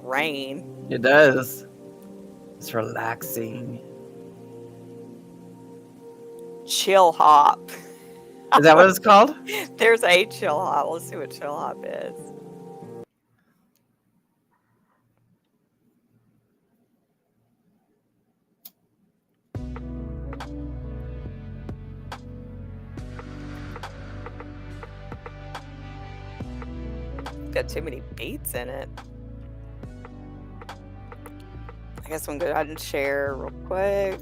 rain. It does. It's relaxing. Chill hop. Is that what it's called? There's a chill hop. Let's see what chill hop is. Got too many beats in it. I guess I'm going to go ahead and share real quick.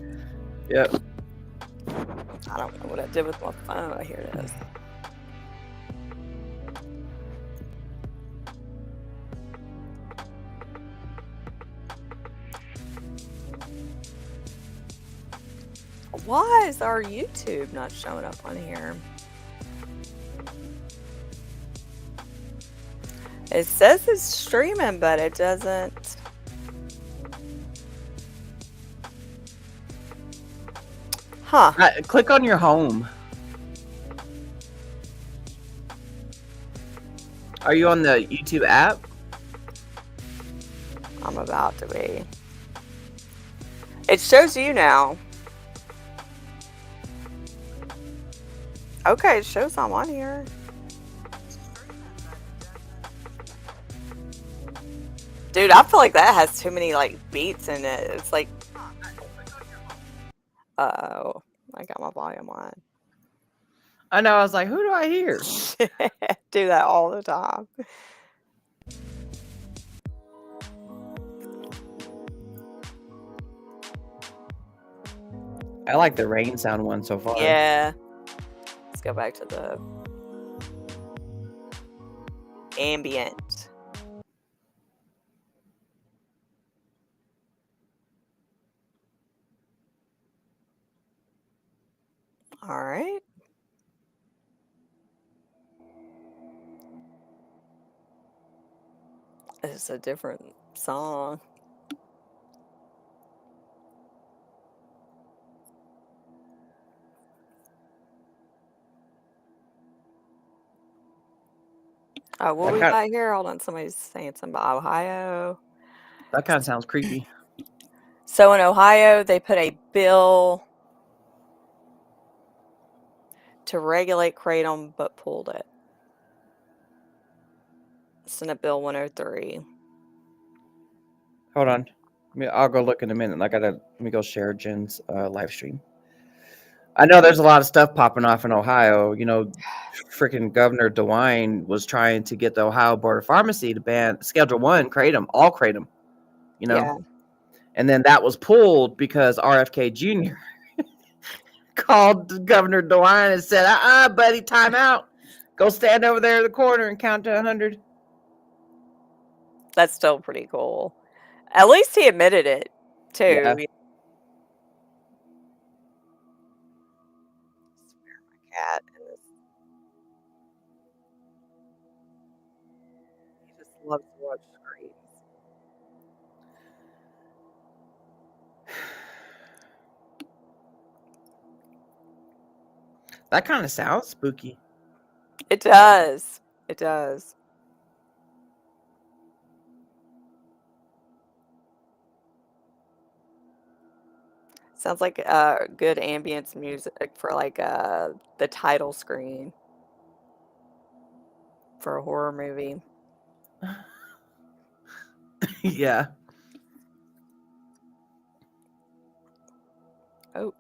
Yep. I don't know what I did with my phone. Here it is. Why is our YouTube not showing up on here? It says it's streaming, but it doesn't. Huh. Click on your home. Are you on the YouTube app? I'm about to be. It shows you now. Okay, it shows I'm on here. Dude, I feel like that has too many like beats in it. It's like, oh, I got my volume on. I know. I was like, who do I hear? Do that all the time. I like the rain sound one so far. Yeah. Let's go back to the ambient. All right. It's a different song. Oh, what we got here? Hold on, somebody's saying something about Ohio. That kind of sounds creepy. So in Ohio, they put a bill to regulate kratom, but pulled it. Senate Bill 103. Hold on. I'll go look in a minute. Let me go share Jen's live stream. I know there's a lot of stuff popping off in Ohio. You know, freaking Governor DeWine was trying to get the Ohio Board of Pharmacy to ban Schedule 1 kratom, all kratom. You know, Yeah. and then that was pulled because RFK Jr. called Governor DeWine and said, buddy, time out. Go stand over there in the corner and count to 100. That's still pretty cool. At least he admitted it, too. Yeah. Spare my cat. He just loves to watch screens. That kind of sounds spooky. It does. It does. Sounds like good ambience music for like the title screen for a horror movie. Yeah. Oh.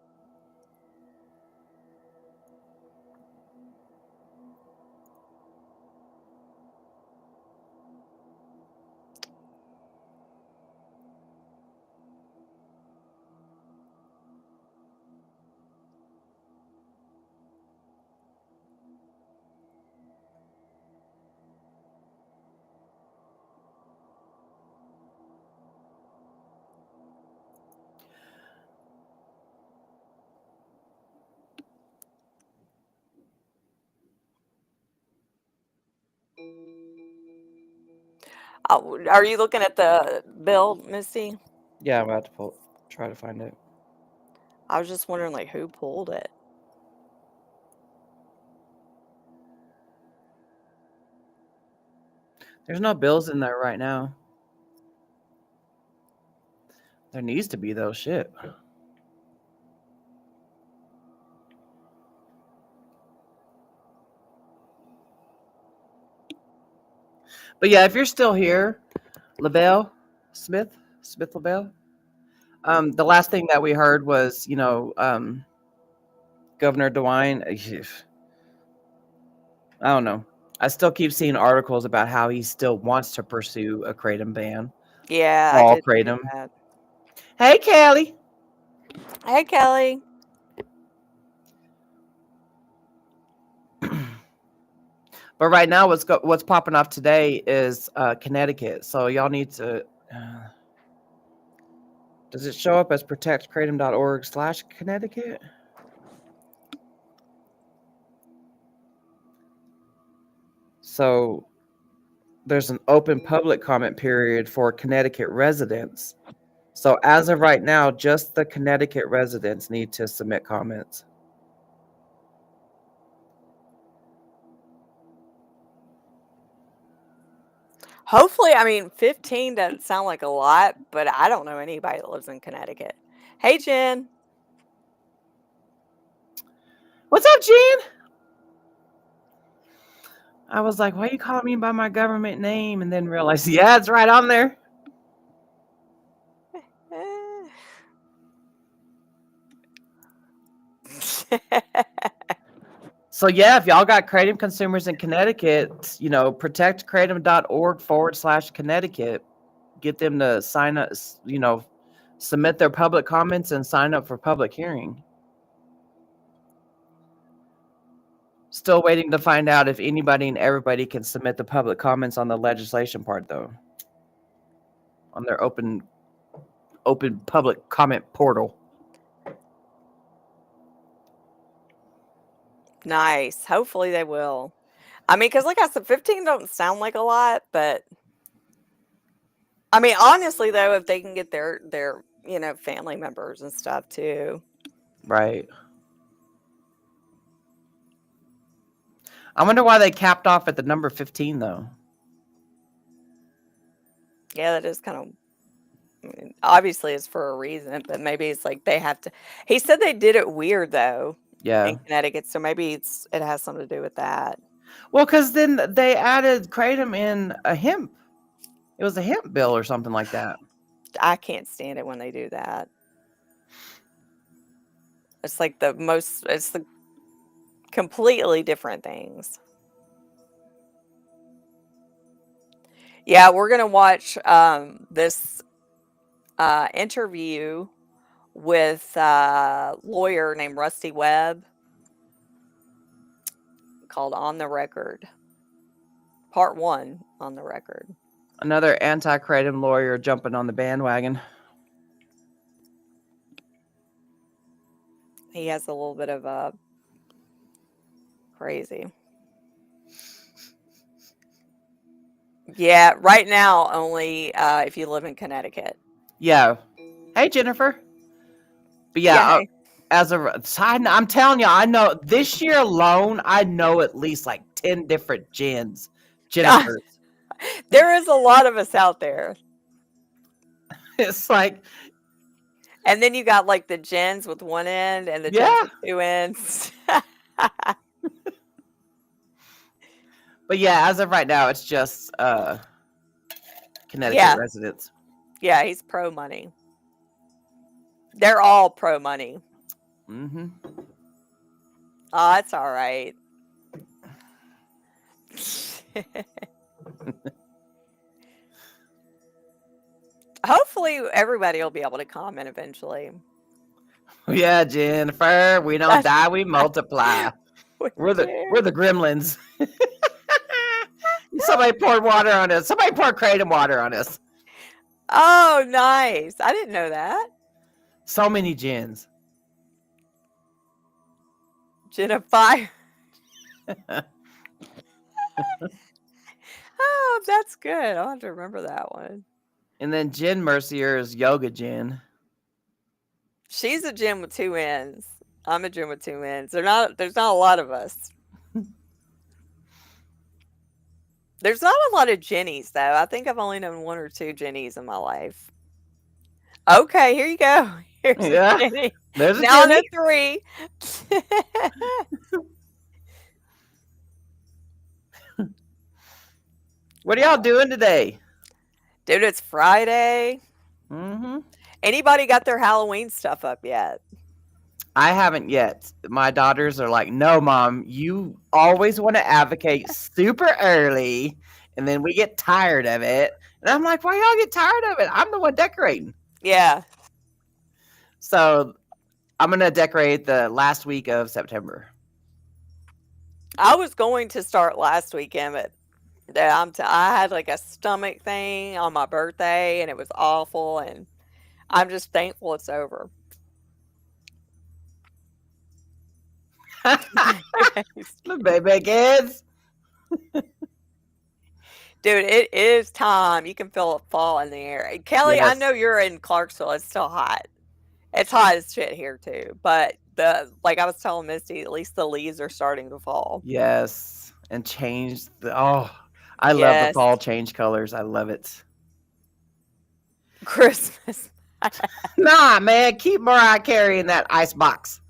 Oh, are you looking at the bill, Missy? Yeah, I'm about to try to find it. I was just wondering, like, who pulled it? There's no bills in there right now. There needs to be though. Shit. But yeah, if you're still here, LaBelle, Smith LaBelle. The last thing that we heard was, Governor DeWine. I don't know. I still keep seeing articles about how he still wants to pursue a kratom ban. Yeah, I All did see kratom. that. Hey, Kelly. Hey, Kelly. But right now, what's popping off today is Connecticut. So y'all need to. Does it show up as protectkratom.org/Connecticut? So there's an open public comment period for Connecticut residents. So as of right now, just the Connecticut residents need to submit comments. Hopefully, I mean, 15 doesn't sound like a lot, but I don't know anybody that lives in Connecticut. Hey, Jen. What's up, Jen? I was like, why are you calling me by my government name? And then realized, yeah, it's right on there. So yeah, if y'all got kratom consumers in Connecticut, protectkratom.org/Connecticut, get them to sign up, submit their public comments and sign up for public hearing. Still waiting to find out if anybody and everybody can submit the public comments on the legislation part, though, on their open public comment portal. Nice. Hopefully they will. I mean, because like I said, 15 don't sound like a lot, but I mean, honestly, though, if they can get their family members and stuff too. Right. I wonder why they capped off at the number 15, though. Yeah, that is kind of, I mean, obviously it's for a reason, but maybe it's like they have to. He said they did it weird, though, Yeah. in Connecticut, so maybe it has something to do with that. Well, because then they added kratom in a hemp. It was a hemp bill or something like that. I can't stand it when they do that. It's like it's the completely different things. Yeah, we're going to watch this interview with a lawyer named Rusty Webb called On the Record. Part 1 on the record. Another anti-kratom lawyer jumping on the bandwagon. He has a little bit of a crazy. Yeah, right now only if you live in Connecticut. Yeah. Hey, Jennifer. But yeah, hey. as a side, I'm telling you, I know this year alone, I know at least like 10 different Jennifers. There is a lot of us out there. It's like, and then you got like the Jens with one end and the Jens with two ends. But yeah, as of right now, it's just Connecticut residents. Yeah, he's pro money. They're all pro money. Mm-hmm. Oh, that's all right. Hopefully everybody will be able to comment eventually. Yeah, Jennifer, we don't die, we multiply. We're the gremlins. Somebody poured water on us. Somebody poured kratom water on us. Oh, nice. I didn't know that. So many Jens. Jennifer. Oh, that's good. I'll have to remember that one. And then Jen Mercier is Yoga Jen. She's a Jen with two ends. I'm a Jen with two ends. There's not a lot of us. There's not a lot of Jennies, though. I think I've only known one or two Jennies in my life. Okay, here you go. Here's a Yeah, Jenny. there's a Now on Jenny. a 3. What are y'all doing today? Dude, it's Friday. Mm-hmm. Anybody got their Halloween stuff up yet? I haven't yet. My daughters are like, no, Mom, you always want to advocate super early, and then we get tired of it. And I'm like, why y'all get tired of it? I'm the one decorating. Yeah. So I'm going to decorate the last week of September. I was going to start last weekend, but I had like a stomach thing on my birthday and it was awful, and I'm just thankful it's over. The baby kids. Dude, it is time. You can feel it fall in the air. And Kelly, I Yes. know you're in Clarksville. It's still hot. It's hot as shit here too. But like I was telling Misty, at least the leaves are starting to fall. Yes. And change the I love the Yes. fall change colors. I love it. Christmas. Nah, man, keep Mariah Carey in that ice box.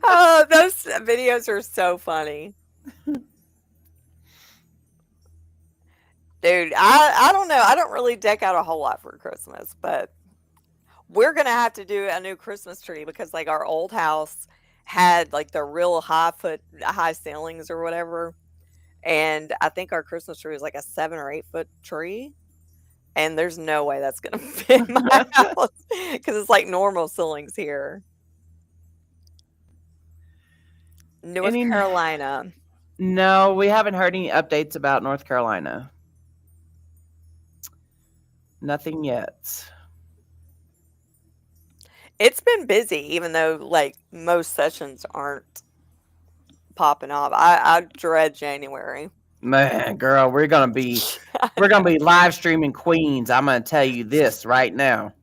Oh, those videos are so funny. Dude, I don't know. I don't really deck out a whole lot for Christmas, but we're gonna have to do a new Christmas tree because like our old house had like the real high ceilings or whatever. And I think our Christmas tree was like a 7 or 8 foot tree. And there's no way that's gonna fit my house because it's like normal ceilings here. North Carolina. No, we haven't heard any updates about North Carolina. Nothing yet. It's been busy, even though like most sessions aren't popping off. I dread January. Man, girl, we're gonna be live streaming Queens. I'm gonna tell you this right now.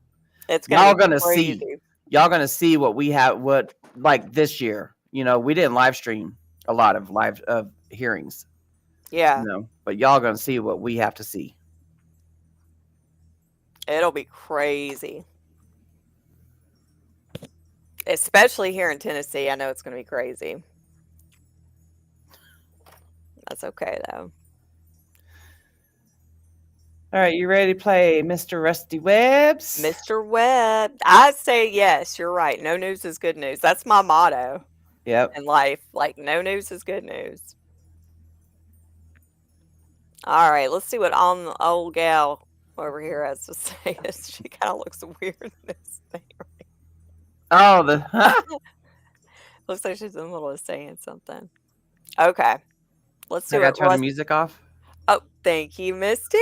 It's Y'all gonna gonna crazy. see. Y'all gonna see what we have. What like this year? You know, we didn't live stream a lot of live hearings. Yeah. No, but y'all gonna see what we have to see. It'll be crazy. Especially here in Tennessee. I know it's going to be crazy. That's okay, though. All right, you ready to play Mr. Rusty Webs? Mr. Webb. I say yes, you're right. No news is good news. That's my motto Yep. in life. Like, no news is good news. All right, let's see what old gal over here has to say. She kind of looks weird in this thing. Oh, Looks like she's in the middle of saying something. Okay. Let's do I gotta turn the music off. Oh, thank you, Misty.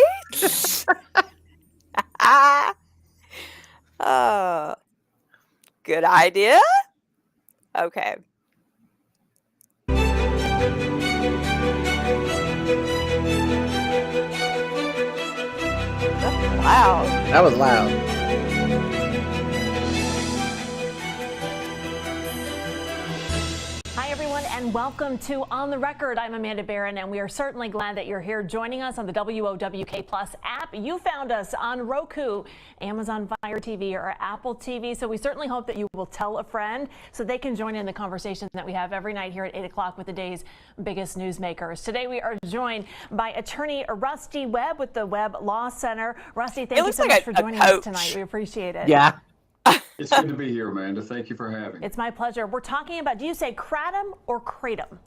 Good idea. Okay. That's loud. That was loud. Hi, everyone, and welcome to On the Record. I'm Amanda Barron, and we are certainly glad that you're here joining us on the WOWK Plus app. You found us on Roku, Amazon Fire TV, or Apple TV, so we certainly hope that you will tell a friend so they can join in the conversation that we have every night here at 8 o'clock with the day's biggest newsmakers. Today, we are joined by attorney Rusty Webb with the Webb Law Center. Rusty, thank you so much for joining us tonight. We appreciate it. Yeah. It's good to be here, Amanda. Thank you for having me. It's my pleasure. We're talking about, do you say kratom or kratom?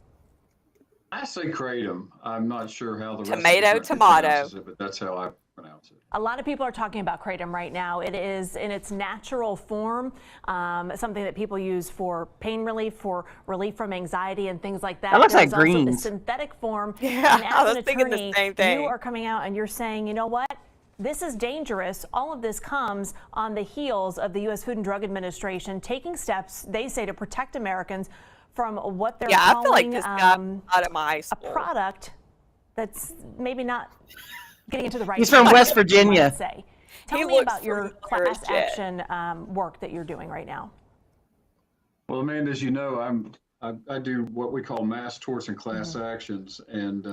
I say kratom. I'm not sure how the rest Tomato, of the country tomato. pronounces it, but that's how I pronounce it. A lot of people are talking about kratom right now. It is in its natural form, something that people use for pain relief, for relief from anxiety and things like that. That looks like There's also the greens. synthetic form. Yeah, and I as was an thinking the attorney, same thing. you are coming out and you're saying, you know what? This is dangerous. All of this comes on the heels of the U.S. Food and Drug Administration taking steps, they say, to protect Americans from what they're Yeah, I feel like calling this guy out of my high a school. product that's maybe not getting into the right. He's from place, West you might Virginia. say. He Tell me looks about your familiar as class shit. action work that you're doing right now. Well, Amanda, as you know, I do what we call mass torts and class actions, and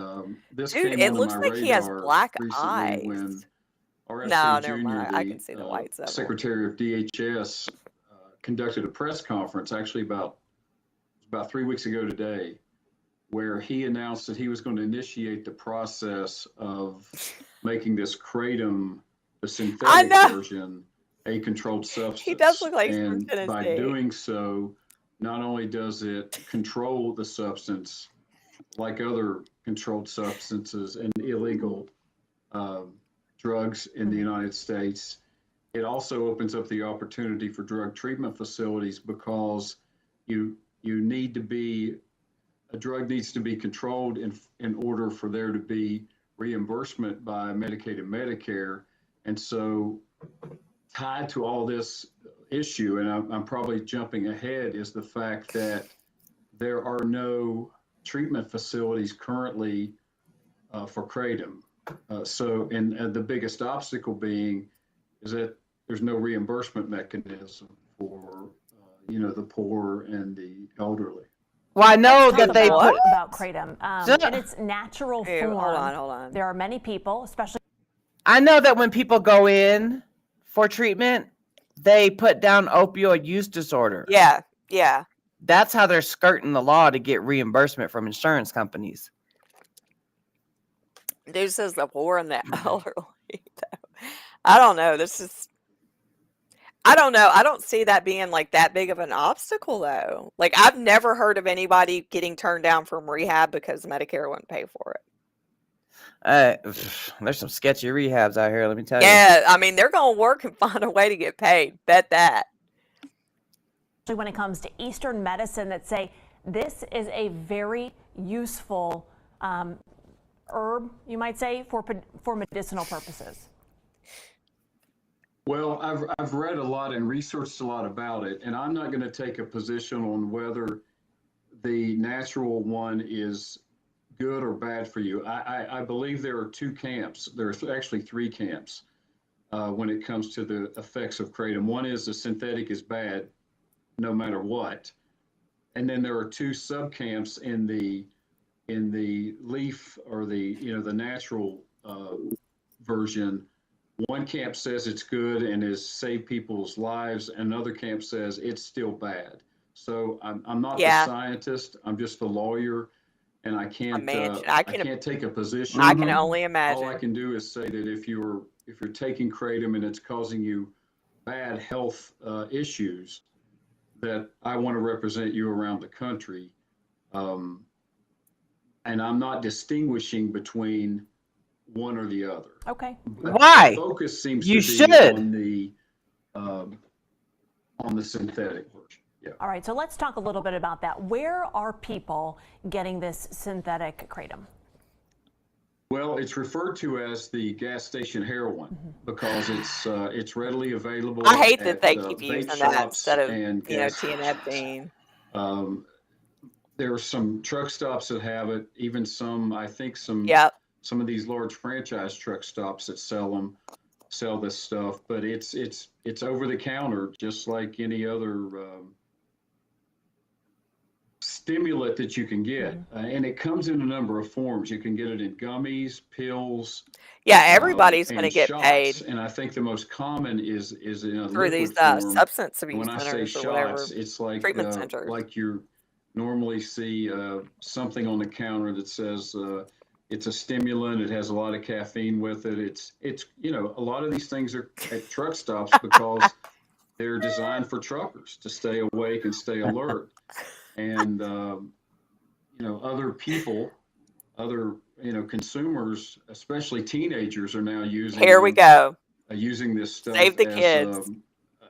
this Dude, came it onto looks my like he has radar black recently eyes. when RFK No, Jr., never mind. I can the see the white symbol. Secretary of DHS, conducted a press conference actually about 3 weeks ago today, where he announced that he was going to initiate the process of making this kratom, the I synthetic know. version, a controlled He does substance. look like from And by Tennessee. doing so, not only does it control the substance like other controlled substances and illegal drugs in the United States, it also opens up the opportunity for drug treatment facilities, because you need to be, a drug needs to be controlled in order for there to be reimbursement by Medicaid and Medicare. And so tied to all this issue, and I'm probably jumping ahead, is the fact that there are no treatment facilities currently for kratom. And the biggest obstacle being is that there's no reimbursement mechanism for the poor and the elderly. Well, I know Talk that they about, put. about kratom in its natural Hey, form. hold on. There are many people, especially. I know that when people go in for treatment, they put down opioid use disorder. Yeah, yeah. That's how they're skirting the law to get reimbursement from insurance companies. Dude says the poor and the elderly. I don't know. I don't know. I don't see that being like that big of an obstacle though. Like I've never heard of anybody getting turned down from rehab because Medicare wouldn't pay for it. There's some sketchy rehabs out here, let me tell you. Yeah, I mean they're gonna work and find a way to get paid. Bet that. When it comes to Eastern medicine, that say this is a very useful herb, you might say, for medicinal purposes. Well, I've read a lot and researched a lot about it, and I'm not going to take a position on whether the natural one is good or bad for you. I believe there are two camps. There's actually three camps when it comes to the effects of kratom. One is the synthetic is bad, no matter what, and then there are two subcamps in the leaf or the natural version. One camp says it's good and has saved people's lives. Another camp says it's still bad. So I'm not the scientist. I'm just a lawyer, and I can't take a position. I can only imagine. All I can do is say that if you're taking kratom and it's causing you bad health issues, that I want to represent you around the country. And I'm not distinguishing between one or the other. Okay. Why? The focus seems You to be should. on the synthetic version. Yeah. All right, so let's talk a little bit about that. Where are people getting this synthetic kratom? Well, it's referred to as the gas station heroin because it's readily available. I hate that at, they keep using that shops instead of and gas tianeptine. There are some truck stops that have it, even some, I think some of these large franchise truck stops that sell this stuff, but it's over the counter, just like any other stimulant that you can get. And it comes in a number of forms. You can get it in gummies, pills. Yeah, everybody's going to get shots. paid. And I think the most common is in a through liquid these form. substance abuse When I say centers or whatever. shots, it's like treatment centers. like you normally see something on the counter that says it's a stimulant. It has a lot of caffeine with it. It's a lot of these things are at truck stops because they're designed for truckers to stay awake and stay alert. And other people, consumers, especially teenagers, are now using. Here we go. Using this stuff. Save the as, kids.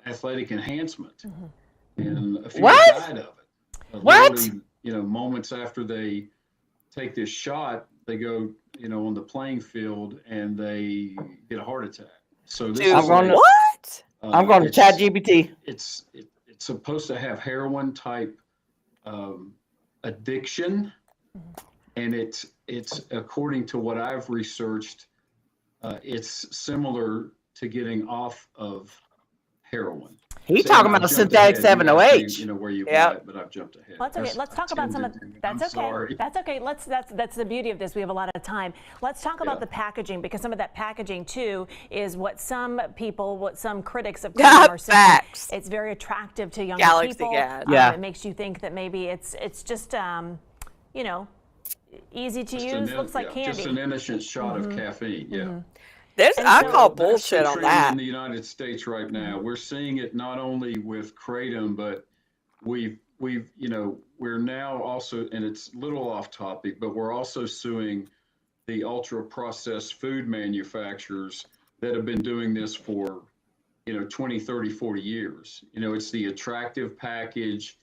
Athletic enhancement, and a few What? died of it. What? Literally, moments after they take this shot, they go, on the playing field and they get a heart attack. So this Dude, is what? I'm going to ChatGPT. It's supposed to have heroin type addiction, and it's according to what I've researched, it's similar to getting off of heroin. He Sam, talking I about jumped synthetic ahead. You asked me, 7OH. you know, where you Yep. buy it, but I've jumped ahead. Well, that's okay. Let's talk about some of that's I'm okay. sorry. That's okay. That's the beauty of this. We have a lot of time. Let's talk about Yeah. the packaging, because some of that packaging too is what some critics of Kratom are saying. Facts. It's very attractive to younger Galaxy people. gas. Yeah. It makes you think that maybe it's just you know, easy to Just use. an Looks like yeah, candy. just an innocent shot of caffeine. Yeah. There's, And I so- call That's bullshit the on trend that. in the United States right now. We're seeing it not only with Kratom, but we've you know, we're now also, and it's a little off topic, but we're also suing the ultra processed food manufacturers that have been doing this for, you know, 20, 30, 40 years. You know, it's the attractive package,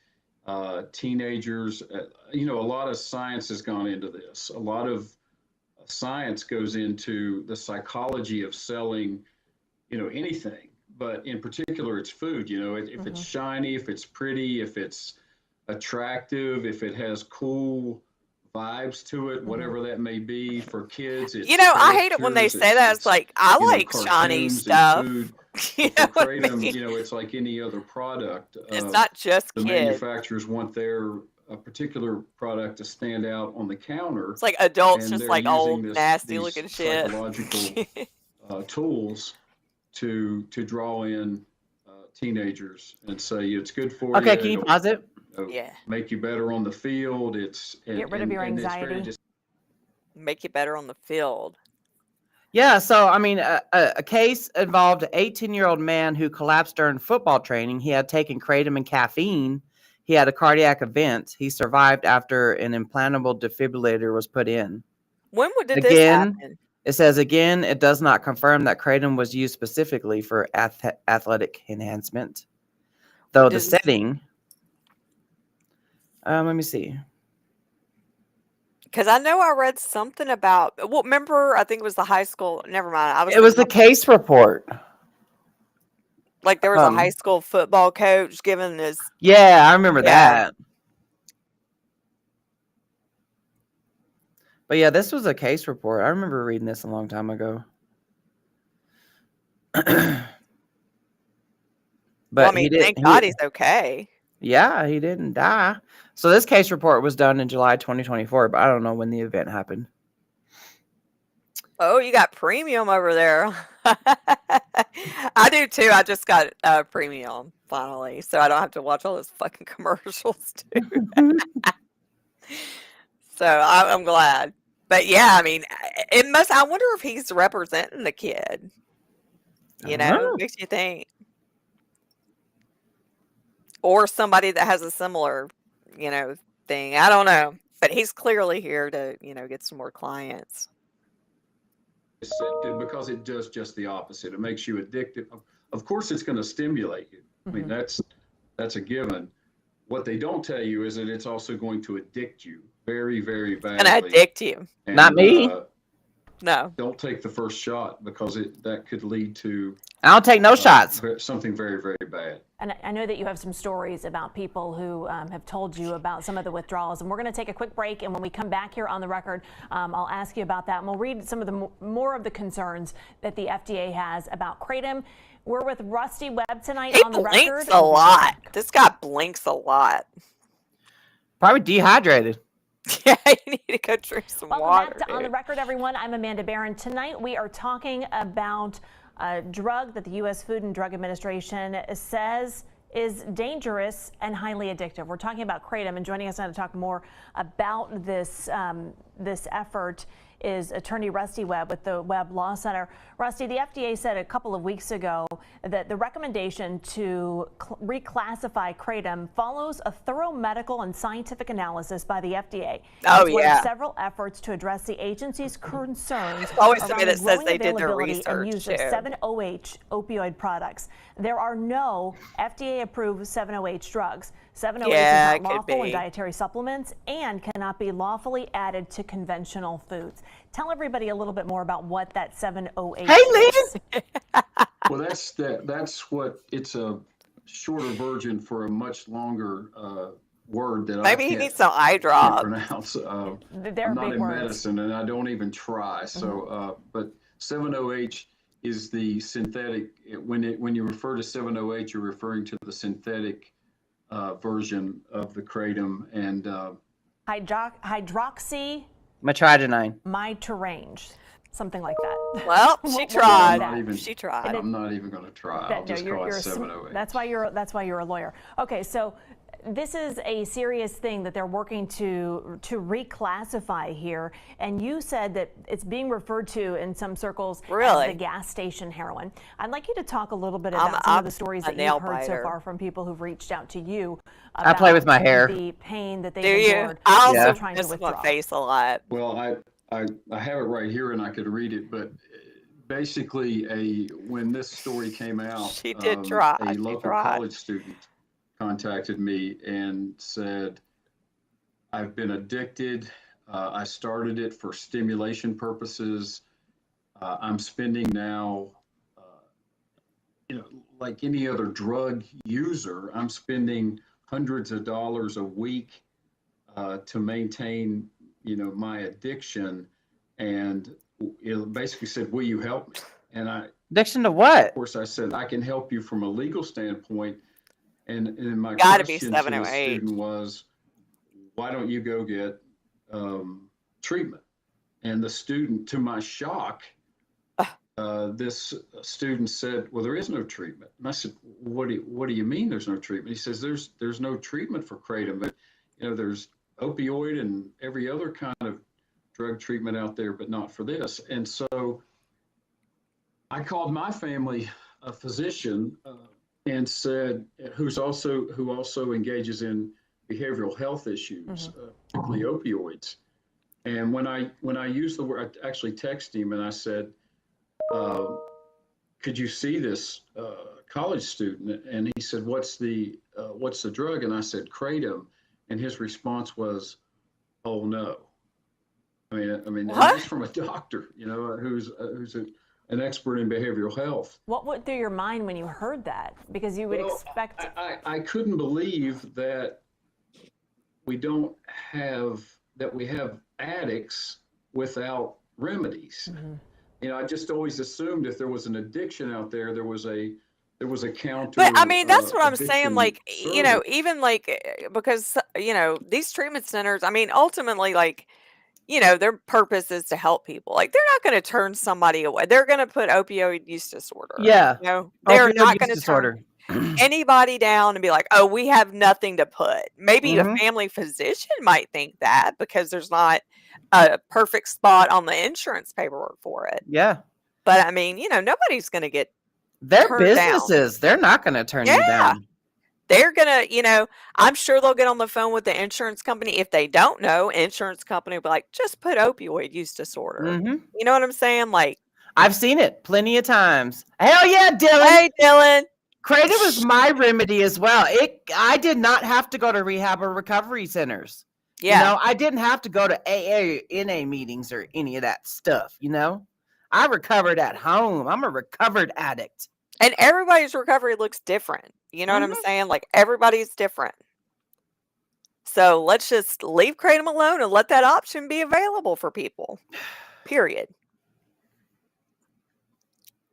teenagers, you know, a lot of science has gone into this. A lot of science goes into the psychology of selling, you know, anything, but in particular, it's food. You know, if it's shiny, if it's pretty, if it's attractive, if it has cool vibes to it, whatever that may be for kids. It's You know, I hate it when they characters, say that. It's like, I you know, like shiny cartoons and stuff. food. You For know what I Kratom, mean? you know, it's like any other product. It's not just The kids. manufacturers want their a particular product to stand out on the counter. It's like adults and just they're like using old, nasty these looking shit. psychological tools to draw in teenagers and say it's good for you. Okay, can you it'll, pause it? Yeah. make you better on the field. Get rid of your and it's very anxiety. Make you better on the field. Yeah, so I mean, a case involved an 18-year-old man who collapsed during football training. He had taken kratom and caffeine. He had a cardiac event. He survived after an implantable defibrillator was put in. When did this Again, happen? it says again, it does not confirm that kratom was used specifically for athletic enhancement, though the Does- setting. Let me see. Because I know I read something about. Well, remember, I think it was the high school. Never mind. It was the case report. Like there was a high school football coach giving this. Yeah, I remember Yeah. that. But yeah, this was a case report. I remember reading this a long time ago. But Well, I mean, he thank God he's okay. Yeah, he didn't die. So this case report was done in July 2024, but I don't know when the event happened. Oh, you got premium over there. I do too. I just got premium finally, so I don't have to watch all those fucking commercials too. So I'm glad. But yeah, I mean, it must. I wonder if he's representing the kid. You I don't know, know. makes you think. Or somebody that has a similar, you know, thing. I don't know. But he's clearly here to, you know, get some more clients. Deceptive because it does just the opposite. It makes you addicted. Of course, it's going to stimulate you. I mean, that's a given. What they don't tell you is that it's also going to addict you very, very badly. And addict you. And, Not me. No. Don't take the first shot because that could lead to I don't take no shots. something very, very bad. And I know that you have some stories about people who have told you about some of the withdrawals. And we're going to take a quick break. And when we come back here on the record, I'll ask you about that. And we'll read some of the more of the concerns that the FDA has about kratom. We're with Rusty Webb tonight He on the record. blinks a lot. This guy blinks a lot. Probably dehydrated. Yeah, you need to go drink some Welcome water. back to On the dude. Record, everyone. I'm Amanda Barron. Tonight we are talking about a drug that the U.S. Food and Drug Administration says is dangerous and highly addictive. We're talking about kratom, and joining us now to talk more about this this effort is attorney Rusty Webb with the Webb Law Center. Rusty, the FDA said a couple of weeks ago that the recommendation to reclassify kratom follows a thorough medical and scientific analysis by the FDA. Oh, It's one yeah. of several efforts to address the agency's concerns always around somebody the that says growing they did their availability and research, use of too. 7-OH opioid products. There are no FDA-approved 7-OH drugs. 7-OH Yeah, is it not could lawful in be. dietary supplements and cannot be lawfully added to conventional foods. Tell everybody a little bit more about what that 7-OH Hey, is. Lynn. Well, that's what it's a shorter version for a much longer word that Maybe I he can't, needs some eye can't drops. pronounce. They're I'm not big in words. medicine and I don't even try. So, but 7-OH is the synthetic. When you refer to 708, you're referring to the synthetic version of the kratom, and Hydroxy Mitridinine. mitorange, something like that. Well, What- she what is tried. that? She tried. I'm not even going to try. I'll just call it 708. That's why you're a lawyer. Okay, so this is a serious thing that they're working to reclassify here, and you said that it's being referred to in some circles Really? as the gas station heroin. I'd like you to talk a little bit I'm about some of a the stories that you've nail heard so biter. far from people who've reached out to you. I play with my about hair. The pain that they've Do you? endured. I also Yeah. trying to miss my withdraw. face a lot. Well, I have it right here, and I could read it, but basically, when this story came out, She did try. a She local tried. college student contacted me and said, "I've been addicted. I started it for stimulation purposes. I'm spending now, like any other drug user, I'm spending hundreds of dollars a week to maintain, my addiction." And it basically said, "Will you help me?" And Addiction to what? of course, I said, "I can help you from a legal standpoint." And my Gotta be question to the 708. student was, "Why don't you go get treatment?" And the student, to my shock, this student said, "Well, there is no treatment." And I said, what do you mean there's no treatment?" He says, there's no treatment for kratom, but there's opioid and every other kind of drug treatment out there, but not for this. And so I called my family a physician and said, who also engages in behavioral health issues, particularly opioids. And when I used the word, I actually texted him and I said, "Could you see this college student?" And he said, "What's the drug?" And I said, "Kratom." And his response was, "Oh no." I mean, What? that's from a doctor, who's an expert in behavioral health. What went through your mind when you heard that? Because you would Well, expect. I couldn't believe that we have addicts without remedies. I just always assumed if there was an addiction out there, there was a counter. But I mean, that's what I'm saying. addiction Like, service. even like, because, these treatment centers, I mean, ultimately, like, their purpose is to help people. Like, they're not going to turn somebody away. They're going to put opioid use disorder. Yeah. They're Opioid not use going to disorder. turn anybody down and be like, "Oh, we have nothing to put." Maybe a Mhm. family physician might think that because there's not a perfect spot on the insurance paperwork for it. Yeah. But I mean, nobody's going to get They're turned down. businesses. They're not going to turn you Yeah. down. They're going to, I'm sure they'll get on the phone with the insurance company. If they don't know, insurance company will be like, "Just put opioid use disorder." Mhm. You know what I'm saying? Like, I've seen it plenty of times. Hell yeah, Dylan. "Hey, Dylan." Kratom was my remedy as well. I did not have to go to rehab or recovery centers. Yeah. I didn't have to go to AA, NA meetings or any of that stuff. I recovered at home. I'm a recovered addict. And everybody's recovery looks different. You know what I'm saying? Like, everybody's different. So let's just leave kratom alone and let that option be available for people. Period.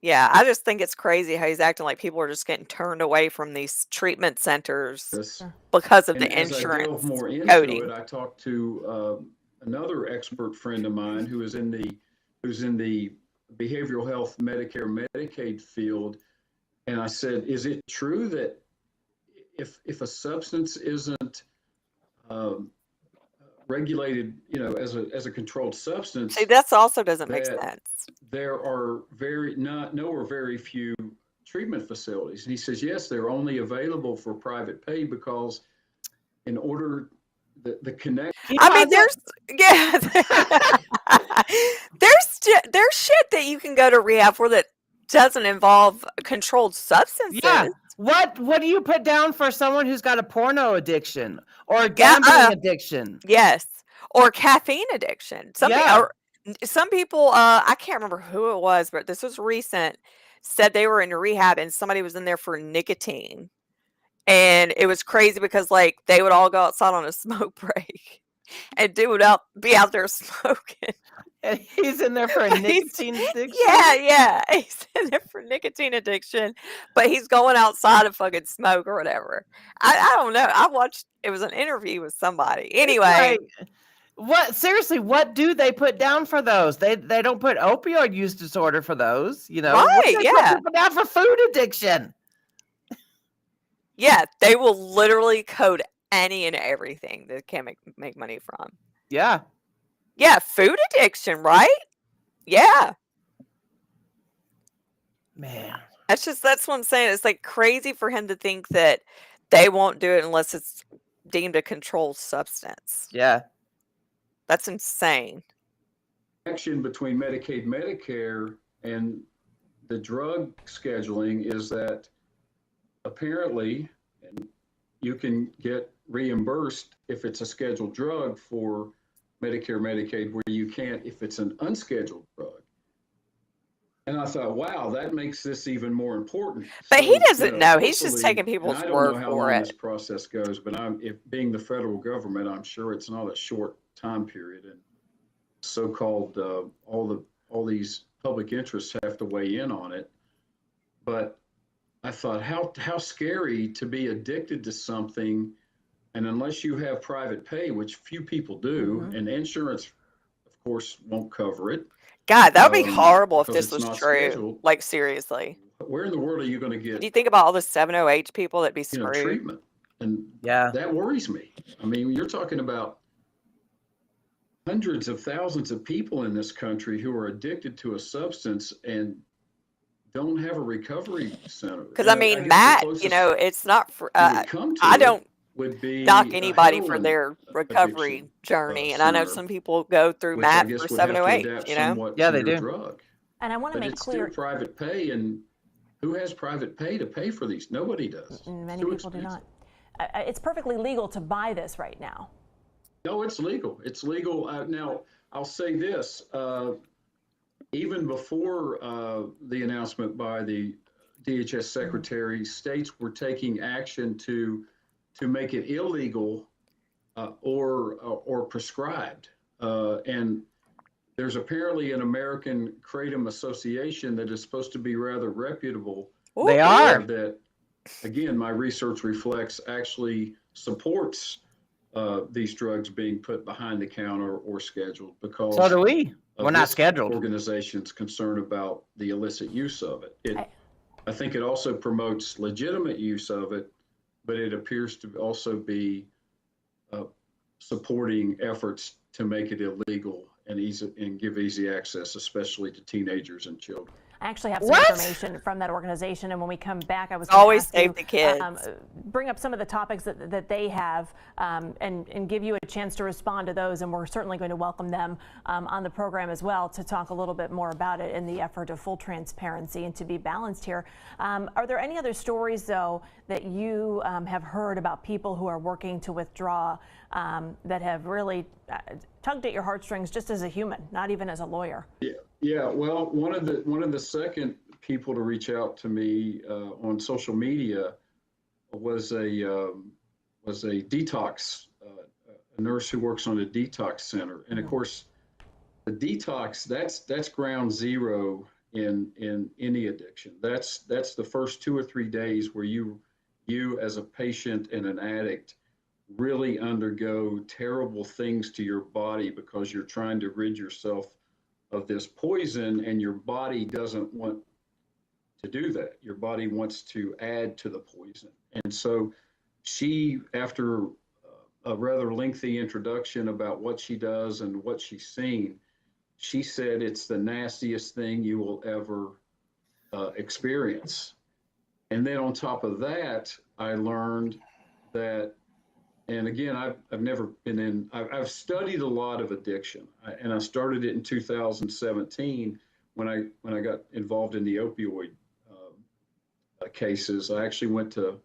Yeah, I just think it's crazy how he's acting like people are just getting turned away from these treatment centers Yes. because of the And as I delve insurance more into coding. it, I talked to another expert friend of mine who's in the behavioral health, Medicare, Medicaid field, and I said, "Is it true that if a substance isn't regulated, as a controlled substance, See, that also doesn't make that sense. there are very few treatment facilities?" And he says, "Yes, they're only available for private pay because in order the connect." I mean, there's there's shit that you can go to rehab for that doesn't involve controlled substances. Yeah. What do you put down for someone who's got a porno addiction or a gambling addiction? Yes. Or caffeine addiction. Some people, I can't remember who it was, but this was recent, said they were in rehab and somebody was in there for nicotine. And it was crazy because, like, they would all go outside on a smoke break and be out there smoking. And he's in there for a nicotine addiction. Yeah, he's in there for nicotine addiction, but he's going outside to fucking smoke or whatever. I don't know. I watched. It was an interview with somebody. Anyway, what seriously? What do they put down for those? They don't put opioid use disorder for those. You know, right? What do they Yeah, put down for food addiction. yeah. They will literally code any and everything that can make money from. Yeah. Yeah, food addiction, right? Yeah. Man. That's what I'm saying. It's like crazy for him to think that they won't do it unless it's deemed a controlled substance. Yeah. That's insane. Connection between Medicaid, Medicare, and the drug scheduling is that apparently you can get reimbursed if it's a scheduled drug for Medicare, Medicaid, where you can't if it's an unscheduled drug. And I thought, wow, that makes this even more important. But he doesn't know. He's just hopefully- taking people's and I don't word know how for long it. this process goes, but if being the federal government, I'm sure it's not a short time period. And so-called all these public interests have to weigh in on it. But I thought, how scary to be addicted to something, and unless you have private pay, which few people do, and insurance, of course, won't cover it. God, that would be horrible if because this it's was not true. scheduled. Like, seriously. Where in the world are you going to Do get you think about all the 708 people that'd be screwed? treatment? And Yeah. that worries me. I mean, you're talking about hundreds of thousands of people in this country who are addicted to a substance and don't have a recovery center. Because I mean, Matt, it's not for. I don't would be knock a anybody for heroin their recovery addiction, journey, and I know center, some people go through which I Matt guess for would have to 708. adapt You know, somewhat Yeah, to they your do. drug. And I want to But make it's clear, still private pay, and who has private pay to pay for these? Nobody does. many Too people do expensive. not. It's perfectly legal to buy this right now. No, it's legal. It's legal. Now, I'll say this. Even before the announcement by the DHS secretary, states were taking action to make it illegal or prescribed. And there's apparently an American Kratom Association that is supposed to be rather reputable. They are. That, again, my research reflects actually supports these drugs being put behind the counter or scheduled because So do we. of We're not this scheduled. organization's concerned about the illicit use of it. I think it also promotes legitimate use of it, but it appears to also be supporting efforts to make it illegal and give easy access, especially to teenagers and children. I actually have some What? information from that organization, and when we come back, I was Always going to save the kids. bring up some of the topics that they have, and give you a chance to respond to those, and we're certainly going to welcome them on the program as well to talk a little bit more about it in the effort of full transparency and to be balanced here. Are there any other stories, though, that you have heard about people who are working to withdraw that have really tugged at your heartstrings just as a human, not even as a lawyer? Yeah. Well, one of the second people to reach out to me on social media was a detox a nurse who works on a detox center, and of course, the detox that's ground zero in any addiction. That's the first 2 or 3 days where you as a patient and an addict really undergo terrible things to your body because you're trying to rid yourself of this poison, and your body doesn't want to do that. Your body wants to add to the poison. And so she, after a rather lengthy introduction about what she does and what she's seen, she said it's the nastiest thing you will ever experience. And then on top of that, I learned that, and again, I've never been in, I've studied a lot of addiction, and I started it in 2017 when I got involved in the opioid cases. I actually went to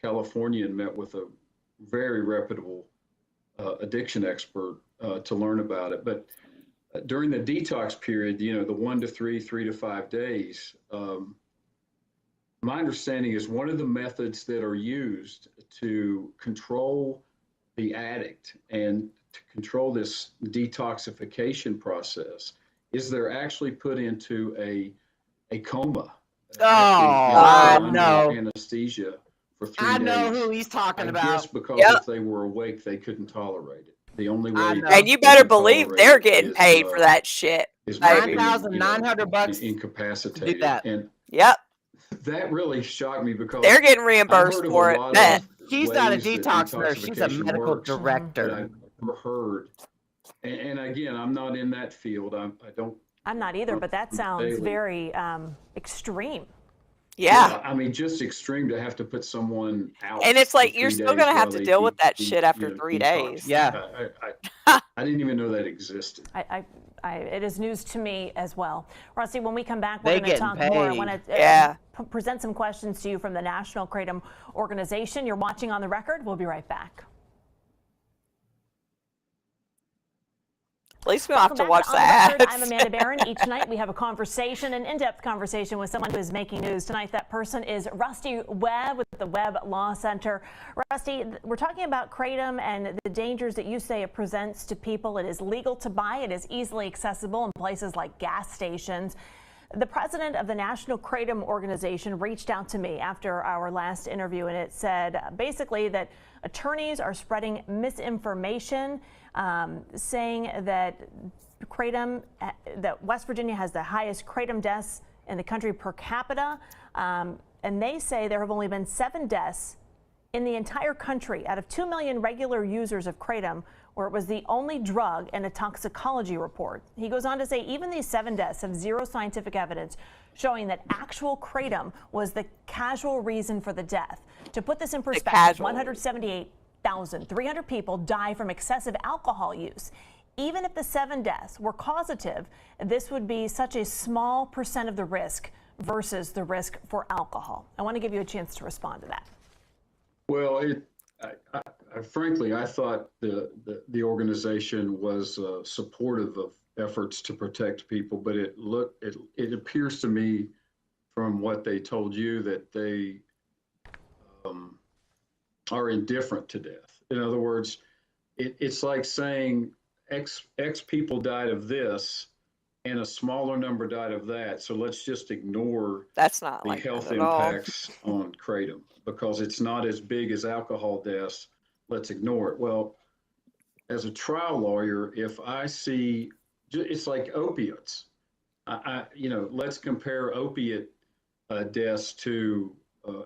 California and met with a very reputable addiction expert to learn about it. But during the detox period, the 1 to 3, 3 to 5 days, my understanding is one of the methods that are used to control the addict and to control this detoxification process is they're actually put into a coma. Oh, I under know. anesthesia for 3 I days. know who he's talking I about. guess because Yep. if they were awake, they couldn't tolerate it. The only I way know. And you they better could believe tolerate they're it getting is, paid for that shit. is by baby. being, $9,900 incapacitated. that. And Yep. that really shocked me because They're getting I've reimbursed heard of for a it. lot Bet. of She's not a ways that detox nurse. She's a detoxification medical works, but director. I've never heard. And again, I'm not in that field. I don't. I'm not either, but that sounds Daily. very extreme. Yeah. I mean, just extreme to have to put someone out. And it's like for you're 3 still days gonna have while to they deal with that de- shit after 3 detox. days. Yeah. I didn't even know that existed. It is news to me as well. Rusty, when we come back, They we're going to getting talk more. I paid. want to Yeah. present some questions to you from the National Kratom Organization. You're watching On the Record. We'll be right back. At least we don't have to Welcome watch back the to On the Record. ads. I'm Amanda Barron. Each night we have a conversation, an in-depth conversation with someone who is making news. Tonight that person is Rusty Webb with the Webb Law Center. Rusty, we're talking about kratom and the dangers that you say it presents to people. It is legal to buy. It is easily accessible in places like gas stations. The president of the National Kratom Organization reached out to me after our last interview, and it said basically that attorneys are spreading misinformation, saying that kratom, that West Virginia has the highest kratom deaths in the country per capita, and they say there have only been 7 deaths in the entire country out of 2 million regular users of kratom, where it was the only drug in a toxicology report. He goes on to say even these 7 deaths have zero scientific evidence showing that actual kratom was the casual reason for the death. To put this in perspective, 178,300 people die from excessive alcohol use. Even if the 7 deaths were causative, this would be such a small percent of the risk versus the risk for alcohol. I want to give you a chance to respond to that. Well, frankly, I thought the organization was supportive of efforts to protect people, but it appears to me from what they told you that they are indifferent to death. In other words, it's like saying X people died of this and a smaller number died of that. So let's just ignore That's not the like health that at all. impacts on kratom because it's not as big as alcohol deaths. Let's ignore it. Well, as a trial lawyer, if I see, it's like opiates. Let's compare opiate deaths to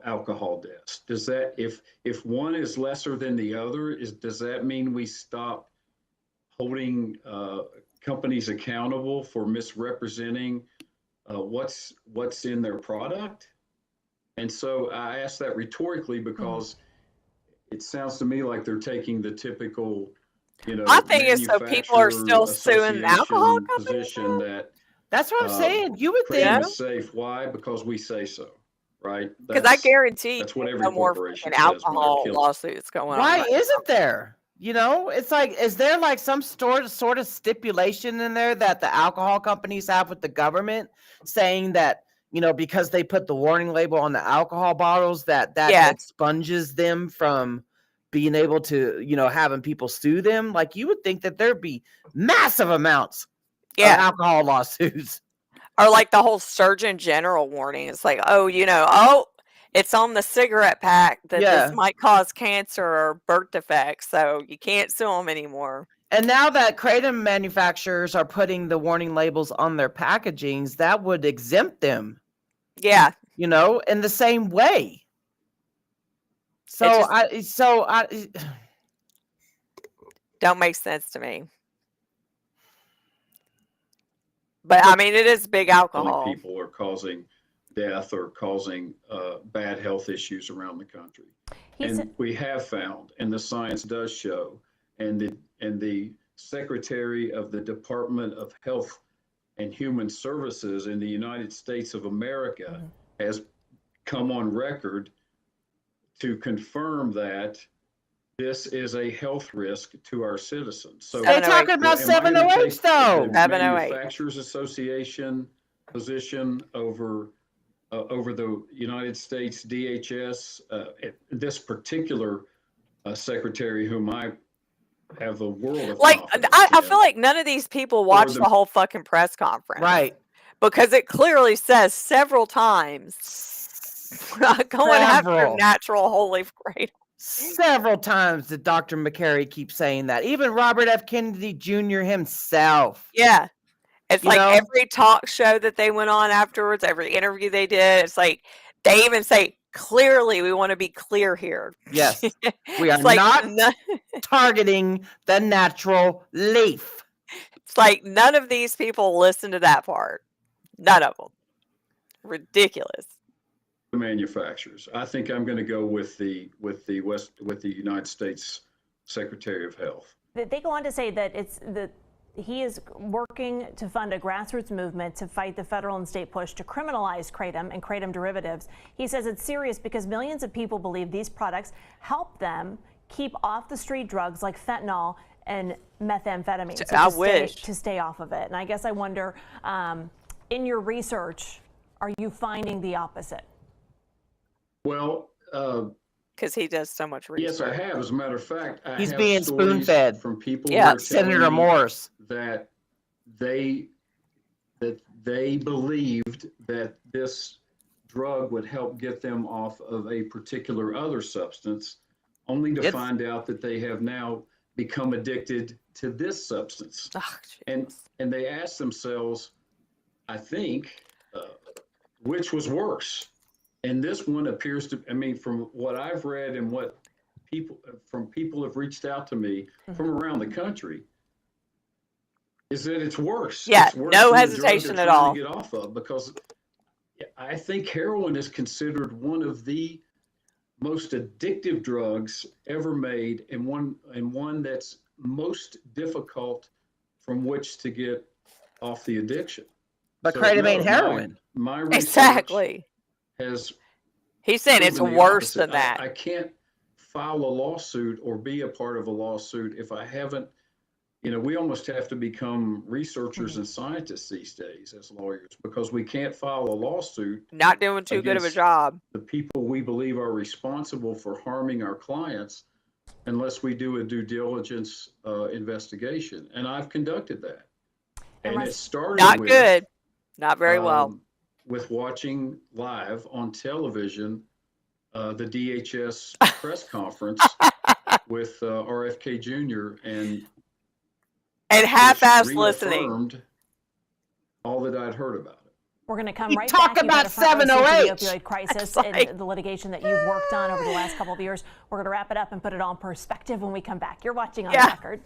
alcohol deaths. Does that, if one is lesser than the other, does that mean we stop holding companies accountable for misrepresenting what's in their product? And so I ask that rhetorically because it sounds to me like they're taking the typical, My thing is, so people are still suing alcohol manufacturer companies. position that That's what I'm saying. You would kratom think. is safe. Why? Because we say so, right? Because I guarantee that's you what there's every no more corporation freaking says when they're alcohol killing. lawsuits going on. Why right isn't there? It's like, is there like some sort of stipulation in there that the alcohol companies have with the government saying that, because they put the warning label on the alcohol bottles, that Yeah. expunges them from being able to, having people sue them? Like, you would think that there'd be massive amounts of Yeah. alcohol lawsuits. Or like the whole Surgeon General warning. It's like, it's on the cigarette pack that Yeah. this might cause cancer or birth defects, so you can't sue them anymore. And now that kratom manufacturers are putting the warning labels on their packagings, that would exempt them, Yeah. in the same way. Don't make sense to me. But I mean, it is big alcohol. People are causing death or causing bad health issues around the country. And we have found, and the science does show, and the Secretary of the Department of Health and Human Services in the United States of America has come on record to confirm that this is a health risk to our citizens. So they're talking about 708 though. The 708. Manufacturers Association position over the United States DHS. This particular secretary, whom I have the world of Like, confidence I in feel like none of these people watch the- the whole fucking press conference. Right. Because it clearly says several times, going after Several. natural holy grail. Several times did Dr. McCary keep saying that. Even Robert F. Kennedy Jr. himself. Yeah. It's You like know? every talk show that they went on afterwards, every interview they did, it's like they even say, clearly, we want to be clear here. Yes. We are It's like not targeting the natural leaf. it's like none of these people listen to that part. None of them. Ridiculous. the manufacturers. I think I'm going to go with the United States Secretary of Health. They go on to say that he is working to fund a grassroots movement to fight the federal and state push to criminalize kratom and kratom derivatives. He says it's serious because millions of people believe these products help them keep off the street drugs like fentanyl and methamphetamine. So I wish. to stay off of it. And I guess I wonder, in your research, are you finding the opposite? Well, because he does so much research. yes, I have. As a matter of fact, I He's have being stories spoon-fed. from people. Yeah. who are telling Senator me Morse. that they believed that this drug would help get them off of a particular other substance, only to It's- find out that they have now become addicted to this substance. Oh, And Jesus. and they asked themselves, I think, which was worse. And this one appears to, I mean, from what I've read and what people have reached out to me from around the country, is that it's worse. Yeah, It's worse no than the drug hesitation they're at trying all. to get off of, because I think heroin is considered one of the most addictive drugs ever made, and one that's most difficult from which to get off the addiction. But So, kratom no, ain't heroin. My research Exactly. has He's saying it's proven the worse opposite. than that. I can't file a lawsuit or be a part of a lawsuit if I haven't, we almost have to become researchers and scientists these days as lawyers, because we can't file a lawsuit Not doing too good of a against job. the people we believe are responsible for harming our clients unless we do a due diligence investigation. And I've conducted that. And it started Not with, good. Not very well. with watching live on television the DHS press conference with RFK Jr. and half-ass which listening. reaffirmed all that I'd heard about it. We're going to come You right talk back. You've got about a front row seat to 708. the opioid crisis It's like- and the litigation that you've worked on over the last couple of years. We're going to wrap it up and put it all in perspective when we come back. You're watching On the Yeah. Record.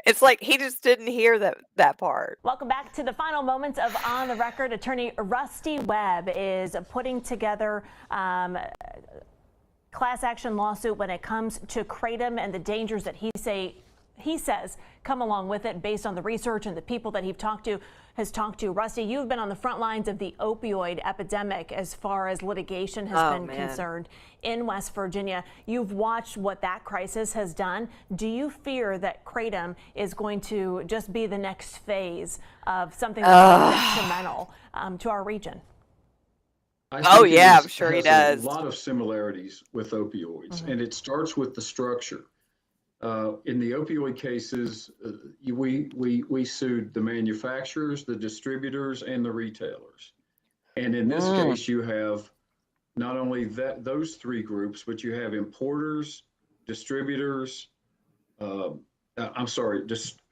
It's like he just didn't hear that part. Welcome back to the final moments of On the Record. Attorney Rusty Webb is putting together class action lawsuit when it comes to kratom and the dangers that he says come along with it based on the research and the people that has talked to. Rusty, you've been on the front lines of the opioid epidemic as far as litigation has been concerned in West Virginia. You've watched what that crisis has done. Do you fear that kratom is going to just be the next phase of something that's detrimental to our region? I Oh, think it yeah, I'm sure he has does. A lot of similarities with opioids, and it starts with the structure. In the opioid cases, we sued the manufacturers, the distributors, and the retailers. And in this case, you have not only those three groups, but you have importers, distributors,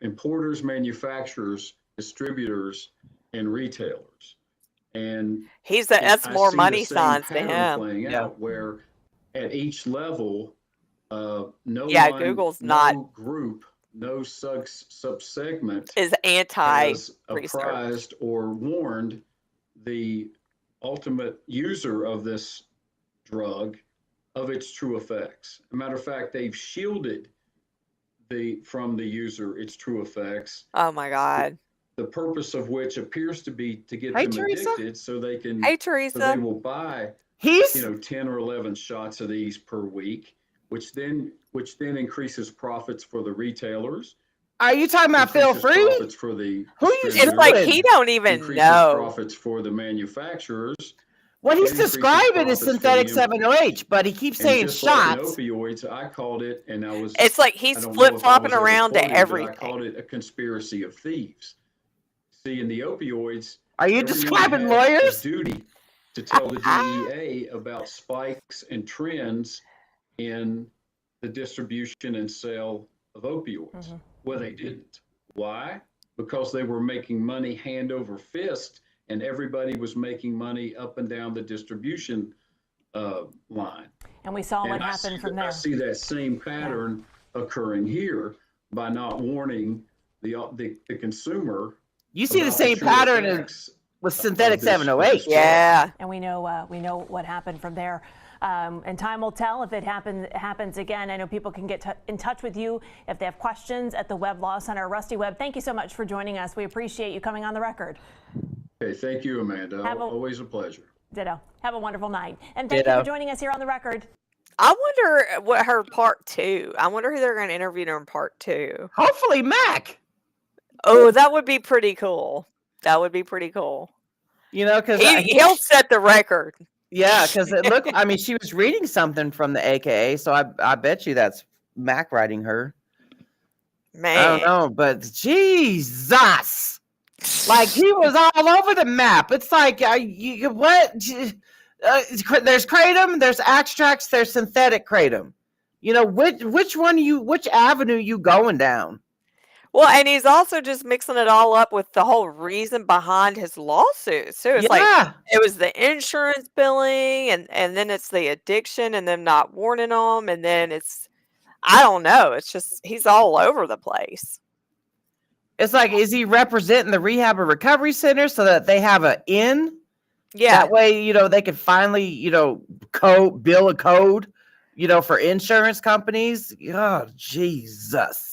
importers, manufacturers, distributors, and retailers. And That's I more see money the same signs to pattern him. playing Yeah. out, where at each level, no Yeah, one, Google's no not- group, no subsegment Is has anti-research. apprised or warned the ultimate user of this drug of its true effects. As a matter of fact, they've shielded from the user its true effects, Oh my God. the purpose of which appears to be to get Hey, them Teresa. addicted so they can Hey, so they Teresa. will buy He's 10 or 11 shots of these per week, which then increases profits for the retailers. Are you talking about Phil increases Free? Profits for the Who you It's distributors, like Good. he don't even increases know. profits for the manufacturers. What he's increasing describing is profits for synthetic the 7-OH, but he keeps And saying just like in shots. opioids, I called it, and I was, It's like I he's don't know flip if I flopping was ever around to quoted, but I everything. called it a conspiracy of thieves. See, in the opioids, Are you everyone describing had a lawyers? duty to tell the DEA about spikes and trends in the distribution and sale of opioids. Well, they didn't. Why? Because they were making money hand over fist, and everybody was making money up and down the distribution line. And we saw what And happened from I there. see that same pattern occurring here by not warning the consumer. You see the about same true pattern effects with synthetic of this 7-OH. drug. Yeah. And we know what happened from there. And time will tell if it happens again. I know people can get in touch with you if they have questions at the Webb Law Center. Rusty Webb, thank you so much for joining us. We appreciate you coming on the record. Okay, thank you, Amanda. Always a pleasure. Ditto. Have a wonderful night. And thank you Ditto. for joining us here on the record. I wonder what her part 2. I wonder who they're going to interview her in part 2. Hopefully Mac. Oh, that would be pretty cool. That would be pretty cool. You know, because He'll set the record. yeah, because it looked. I mean, she was reading something from the AKA, so I bet you that's Mac writing her. Man. I don't know, but Jesus, like he was all over the map. It's like what? There's kratom, there's extracts, there's synthetic kratom. You know which avenue you going down? Well, and he's also just mixing it all up with the whole reason behind his lawsuit. So it's like it was the insurance billing, and then it's the addiction, and them not warning them, and then it's I don't know. It's just he's all over the place. It's like, is he representing the rehab and recovery center so that they have an in? Yeah. That way, they could finally, bill a code, for insurance companies. Oh, Jesus.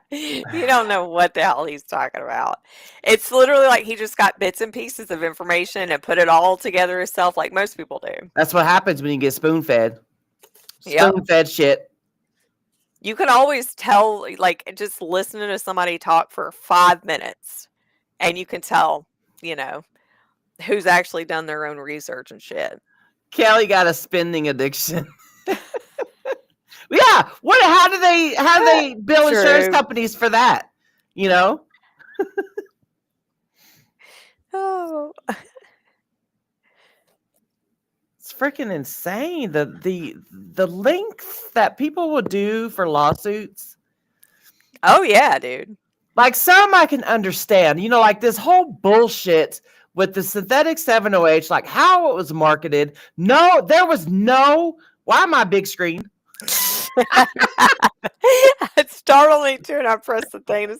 You don't know what the hell he's talking about. It's literally like he just got bits and pieces of information and put it all together himself like most people do. That's what happens when you get spoon-fed. Yep. Spoon-fed shit. You can always tell, like, just listening to somebody talk for 5 minutes, and you can tell, who's actually done their own research and shit. Kelly got a spending addiction. Yeah. How do they bill insurance companies for that? Oh. It's freaking insane. The lengths that people will do for lawsuits. Oh yeah, dude. Like some I can understand. Like this whole bullshit with the synthetic 7-OH, like how it was marketed. No, there was no. Why am I big screen? It startled me too, and I pressed the thing.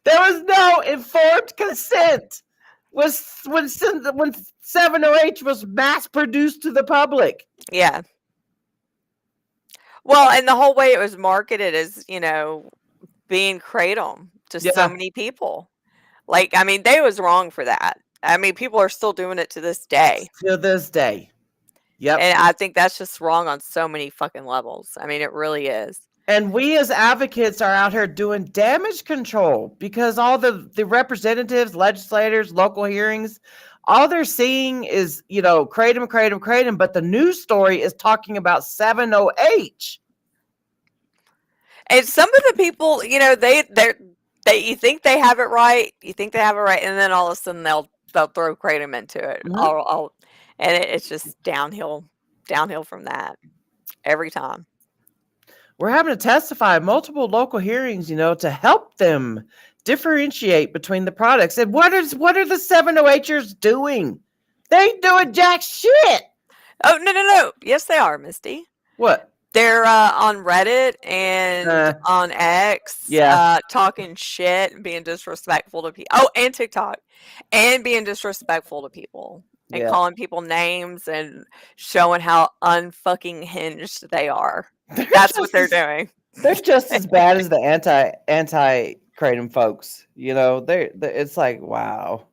There was no informed consent when 7-OH was mass produced to the public. Yeah. Well, and the whole way it was marketed as, being kratom to so many people. Like, I mean, they was wrong for that. I mean, people are still doing it to this day. To this day. Yep. And I think that's just wrong on so many fucking levels. I mean, it really is. And we as advocates are out here doing damage control because all the representatives, legislators, local hearings, all they're seeing is, kratom, but the news story is talking about 7-OH. And some of the people, they you think they have it right, and then all of a sudden they'll throw kratom into it. Mm-hmm. And it's just downhill from that every time. We're having to testify at multiple local hearings, to help them differentiate between the products. And what are the 7-OHers doing? They ain't doing jack shit. Oh, no. Yes, they are, Misty. What? They're on Reddit and on X, talking shit and being disrespectful to people. Oh, and TikTok, and being disrespectful to people and calling people names and showing how unfucking hinged they are. That's what they're doing. They're just as bad as the anti-kratom folks. It's like, wow.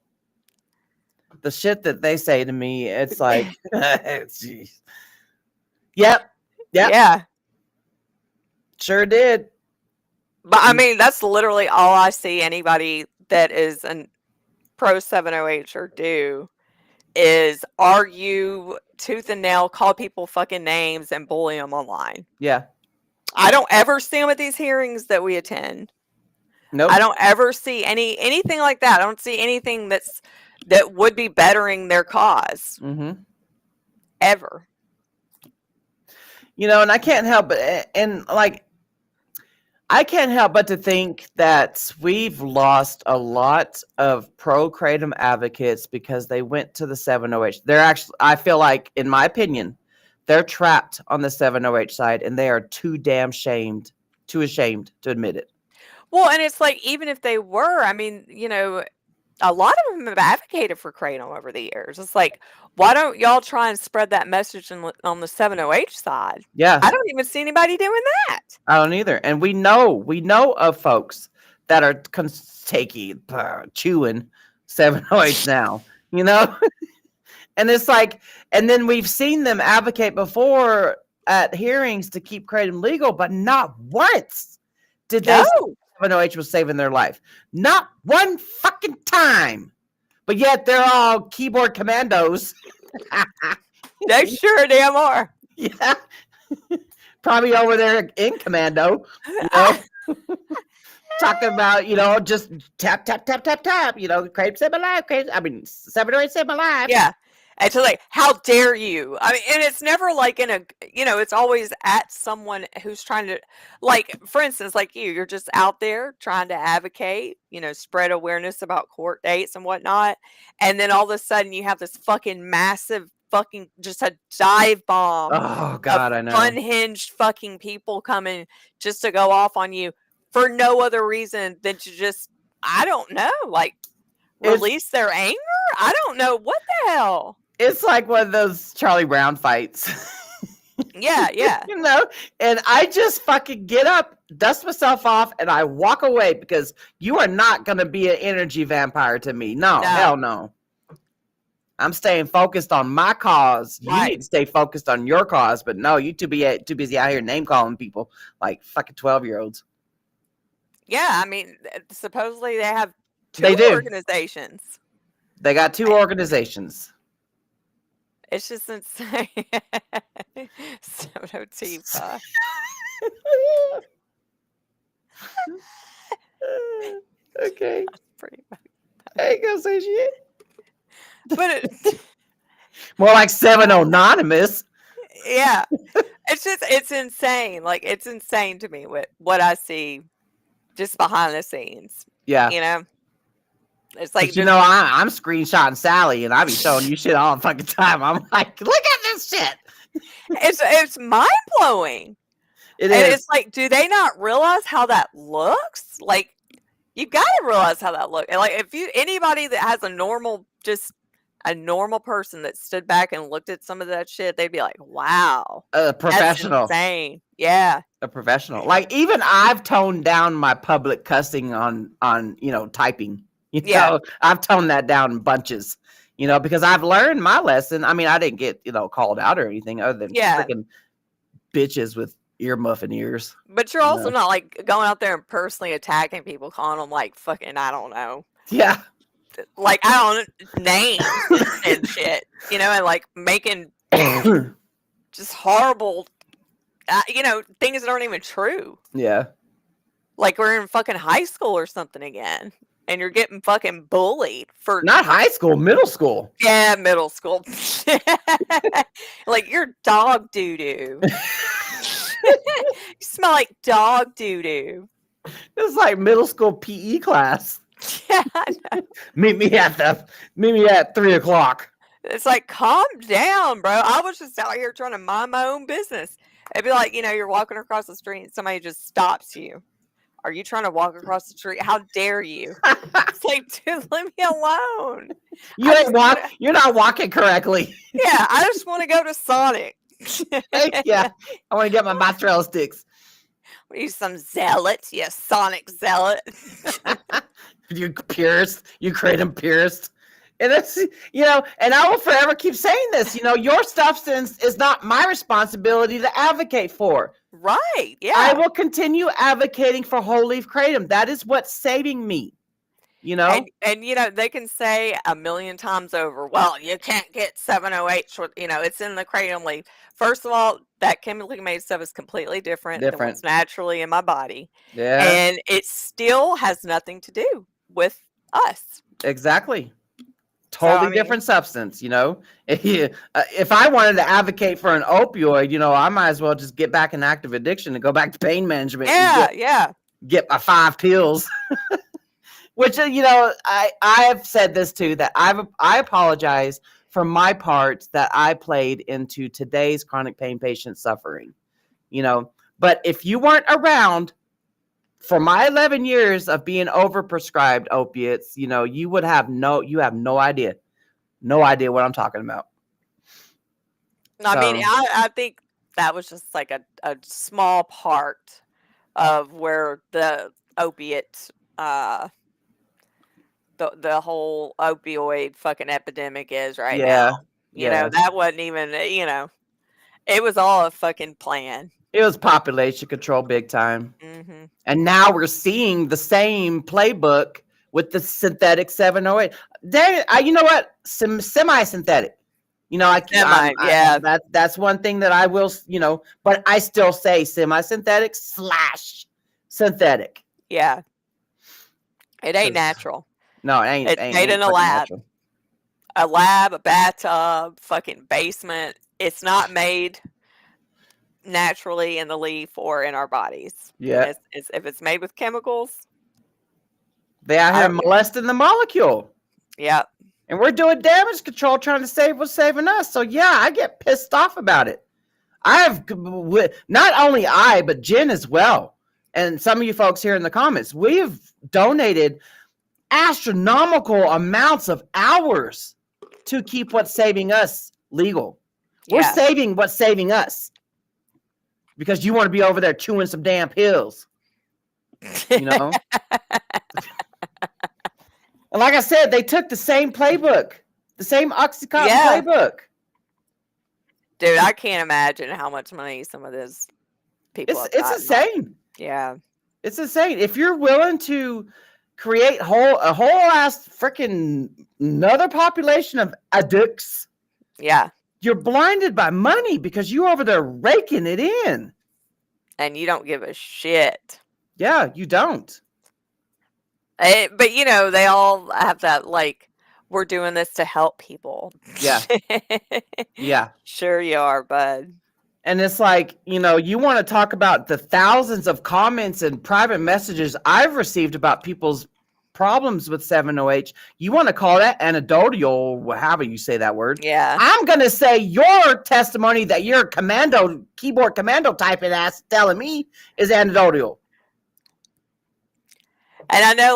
The shit that they say to me, it's like, geez. Yep. Yeah. Sure did. But I mean, that's literally all I see anybody that is an pro 708 do is argue tooth and nail, call people fucking names, and bully them online. Yeah. I don't ever see them at these hearings that we attend. Nope. I don't ever see anything like that. I don't see anything that would be bettering their cause ever. You know, and I can't help but I can't help but to think that we've lost a lot of pro-kratom advocates because they went to the 708. They're actually, I feel like, in my opinion, they're trapped on the 708 side, and they are too ashamed to admit it. Well, and it's like, even if they were, I mean, you know, a lot of them have advocated for kratom over the years. It's like, why don't y'all try and spread that message on the 708 side? Yeah. I don't even see anybody doing that. I don't either. And we know of folks that are chewing 708 now, you know? And it's like, and then we've seen them advocate before at hearings to keep kratom legal, but not once did they say 708 was saving their life. Not one fucking time. But yet they're all keyboard commandos. They sure damn are. Yeah. Probably over there in commando, you know? Talking about, you know, just tap, tap, tap, tap, tap, you know, kratom saved my life. 708 saved my life. Yeah. And so like, how dare you? I mean, and it's never like in a, you know, it's always at someone who's trying to, like, for instance, like you're just out there trying to advocate, you know, spread awareness about court dates and whatnot. And then all of a sudden you have this fucking massive fucking, just a dive bomb. Oh God, I know. Unhinged fucking people coming just to go off on you for no other reason than to just, I don't know, like release their anger. I don't know what the hell. It's like one of those Charlie Brown fights. Yeah. You know, and I just fucking get up, dust myself off, and I walk away because you are not going to be an energy vampire to me. No, hell no. I'm staying focused on my cause. You need to stay focused on your cause, but no, you too busy out here name calling people like fucking 12-year-olds. Yeah, I mean, supposedly they have two organizations. They got two organizations. It's just insane. Soto Tifa. Okay. That's pretty funny. I ain't gonna say shit. But more like 7 Anonymous. Yeah. It's insane. Like, it's insane to me what I see just behind the scenes. Yeah. You know? It's like, but you know, I'm screenshotting Sally and I be showing you shit all the fucking time. I'm like, look at this shit. It's mind blowing. It is. It's like, do they not realize how that looks? Like, you got to realize how that looks. And like, if anybody that has a normal person that stood back and looked at some of that shit, they'd be like, wow. A professional. That's insane. Yeah. A professional. Like, even I've toned down my public cussing on you know, typing. You know, I've toned that down in bunches, you know, because I've learned my lesson. I mean, I didn't get, you know, called out or anything other than freaking bitches with earmuffin ears. But you're also not like going out there and personally attacking people, calling them like fucking, I don't know. Yeah. Like, I don't names and shit, you know, and like making just horrible, you know, things that aren't even true. Yeah. Like we're in fucking high school or something again. And you're getting fucking bullied for not high school, middle school. Yeah, middle school. Like you're dog doo-doo. You smell like dog doo-doo. It's like middle school PE class. Yeah, I know. Meet me at 3:00. It's like, calm down, bro. I was just out here trying to mind my own business. It'd be like, you know, you're walking across the street and somebody just stops you. Are you trying to walk across the street? How dare you? It's like, dude, leave me alone. You're not walking correctly. Yeah, I just want to go to Sonic. Yeah, I want to get my mozzarella sticks. Are you some zealot? You Sonic zealot. You purist. You kratom purist. And that's, and I will forever keep saying this, your substance is not my responsibility to advocate for. Right. Yeah. I will continue advocating for whole leaf kratom. That is what's saving me. And they can say a million times over, well, you can't get 708, it's in the kratom leaf. First of all, that chemically made stuff is completely different than what's naturally in my body. Yeah. And it still has nothing to do with us. Exactly. Totally different substance, If I wanted to advocate for an opioid, I might as well just get back in active addiction and go back to pain management. Yeah. Get my 5 pills. Which, I have said this too, that I apologize for my part that I played into today's chronic pain patient suffering, but if you weren't around for my 11 years of being overprescribed opiates, you would have no idea what I'm talking about. I think that was just like a small part of where the opiate, the whole opioid fucking epidemic is right now. That wasn't even, it was all a fucking plan. It was population control big time. Mm-hmm. And now we're seeing the same playbook with the synthetic 708. You know what? Semi-synthetic. That's one thing that I will, but I still say semi-synthetic / synthetic. Yeah. It ain't natural. No, it ain't. It's made in a lab. Natural. A lab, a bathtub, fucking basement. It's not made naturally in the leaf or in our bodies. Yeah. If it's made with chemicals, they out here molesting the molecule. Yeah. And we're doing damage control trying to save what's saving us. So yeah, I get pissed off about it. Not only I, but Jen as well. And some of you folks here in the comments, we've donated astronomical amounts of hours to keep what's saving us legal. We're saving what's saving us. Because you want to be over there chewing some damn pills. And like I said, they took the same playbook. The same Oxycontin playbook. Dude, I can't imagine how much money some of those people have It's insane. Yeah. It's insane. If you're willing to create a whole ass freaking another population of addicts. Yeah. You're blinded by money because you're over there raking it in. And you don't give a shit. Yeah, you don't. But, they all have that, we're doing this to help people. Yeah. Yeah. Sure you are, bud. And it's like, you want to talk about the thousands of comments and private messages I've received about people's problems with 7-OH. You want to call that anecdotal, however you say that word. Yeah. I'm going to say your testimony that you're keyboard commando typing ass telling me is anecdotal. And I know,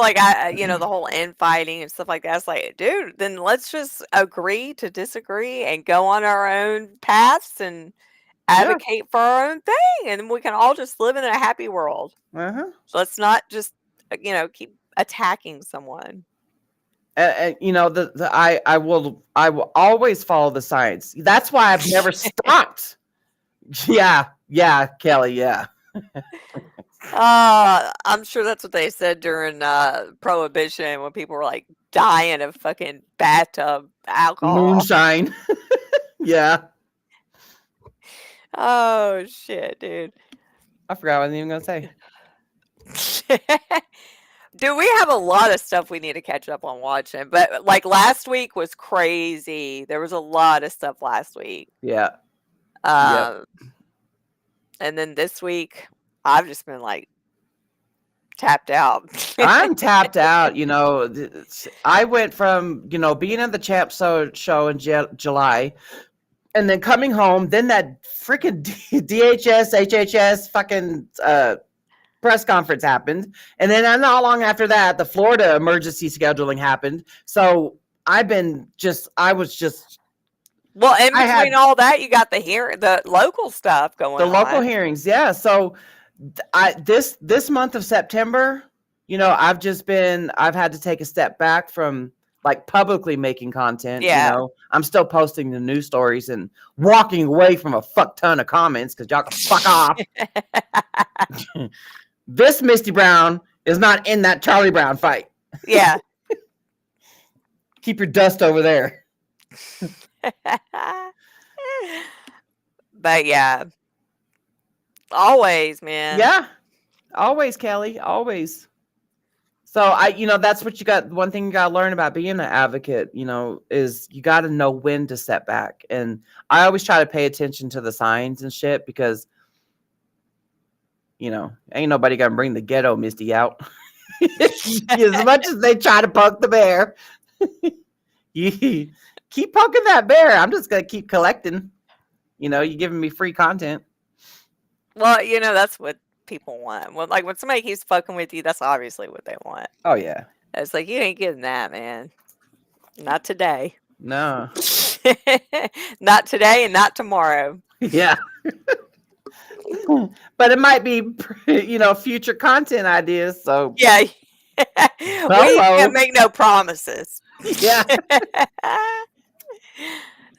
the whole infighting and stuff like that. It's like, dude, then let's just agree to disagree and go on our own paths and advocate for our own thing. And we can all just live in a happy world. Uh-huh. So let's not just, keep attacking someone. I will always follow the science. That's why I've never stopped. Yeah, Kelly, yeah. I'm sure that's what they said during Prohibition when people were dying of fucking bathtub alcohol. Moonshine. Yeah. Oh shit, dude. I forgot what I was even gonna say. Dude, we have a lot of stuff we need to catch up on watching. But last week was crazy. There was a lot of stuff last week. Yeah. And then this week I've just been tapped out. I'm tapped out. I went from, being at the Champ show in July and then coming home, then that freaking DHS, HHS fucking press conference happened. And then not long after that, the Florida emergency scheduling happened. So I was just. Well, in between all that, you got the local stuff going on. The local hearings, yeah. So this month of September, I've had to take a step back from like publicly making content. Yeah. You know, I'm still posting the news stories and walking away from a fuck ton of comments because y'all can fuck off. This Misty Brown is not in that Charlie Brown fight. Yeah. Keep your dust over there. But yeah. Always, man. Yeah. Always, Kelly. Always. So that's what you got. One thing you got to learn about being an advocate, is you got to know when to step back. And I always try to pay attention to the signs and shit because, ain't nobody going to bring the ghetto Misty out. As much as they try to poke the bear, you keep poking that bear. I'm just going to keep collecting. You're giving me free content. Well, that's what people want. Well, like when somebody keeps fucking with you, that's obviously what they want. Oh, yeah. It's like, you ain't getting that, man. Not today. No. Not today and not tomorrow. Yeah. But it might be, future content ideas. So Yeah. We can't make no promises. Yeah.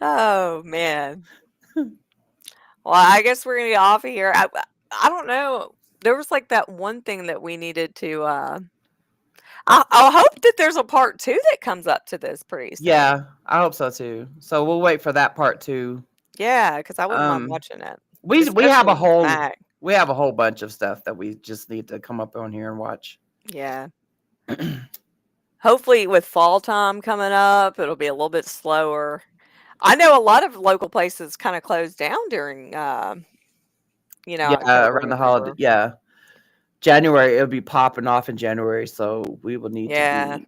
Oh, man. Well, I guess we're going to get off of here. I don't know. There was like that one thing that we needed to. I'll hope that there's a part 2 that comes up to this pretty soon. Yeah, I hope so too. So we'll wait for that part 2. Yeah, because I wouldn't mind watching it. We have a Especially whole bunch of stuff that we just need to come up on here and watch. Yeah. Hopefully, with fall time coming up, it'll be a little bit slower. I know a lot of local places kind of closed down during, October around the holiday. Yeah, January it'll be popping off in January, so we will need to.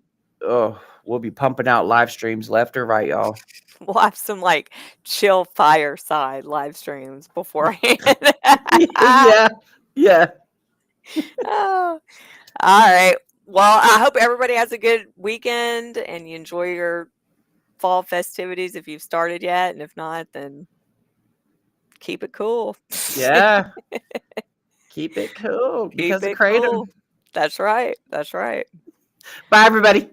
We'll be pumping out live streams left or right, y'all. We'll have some like chill fireside live streams beforehand. Yeah. Oh. All right. Well, I hope everybody has a good weekend and you enjoy your fall festivities if you've started yet. And if not, then keep it cool. Yeah. Keep it cool because of Kratom. Cool. That's right. That's right. Bye, everybody.